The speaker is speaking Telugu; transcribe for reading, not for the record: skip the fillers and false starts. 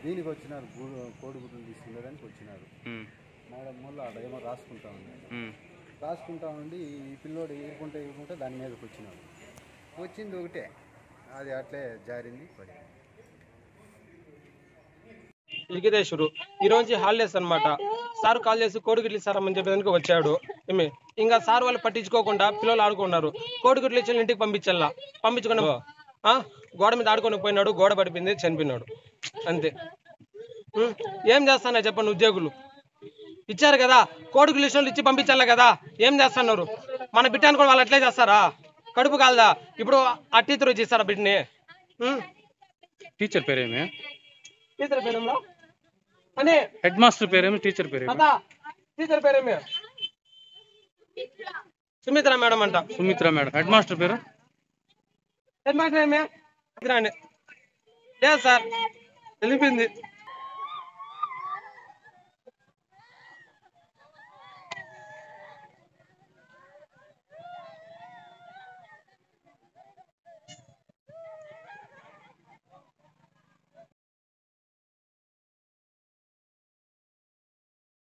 దీనికి వచ్చినారు, కోడిగుడ్లు తీసుకునేదానికి వచ్చినారు. మేడం వల్ల అదేమో రాసుకుంటా ఉన్నాడు. రాసుకుంటా ఉండి ఈ పిల్లోడు ఎగురుకుంటే దాని మీదకి వచ్చినాడు. వచ్చింది ఒకటే, అది అట్లే జారింది, పడింది. లిఖితేశ్వరు ఈరోజు హాలిడేస్ అనమాట. సార్ కాల్ చేసి కోడిగుడ్లు ఇస్తారని చెప్పేదానికి వచ్చాడు. ఏమి ఇంకా సార్ వాళ్ళు పట్టించుకోకుండా పిల్లలు ఆడుకున్నారు. కోడిగుడ్లు ఇచ్చి ఇంటికి పంపించుకున్నా గోడ మీద ఆడుకొని పోయినాడు, గోడ పడిపోయింది, చనిపోయినాడు. అంతే. ఏం చేస్తానా చెప్పండి, ఉద్యోగులు ఇచ్చారు కదా, కోడిగుడ్లు ఇచ్చిన ఇచ్చి పంపించాలి కదా, ఏం చేస్తున్నారు? మన బిడ్డ అనుకోని వాళ్ళు అట్లే చేస్తారా? కడుపు కాలదా? ఇప్పుడు ఆ టీచర్ వచ్చి ఇస్తారా బిడ్డని? టీచర్ పేరేమి? టీచర్ పేరేమో అని, హెడ్ మాస్టర్ పేరేమి, టీచర్ పేరేమి? టీచర్ పేరేమి? సుమిత్ర మేడం అంట. సుమిత్ర మేడం. హెడ్ మాస్టర్ పేరు? హెడ్ మాస్టర్ ఏమి లేదు సార్, తెలిపింది.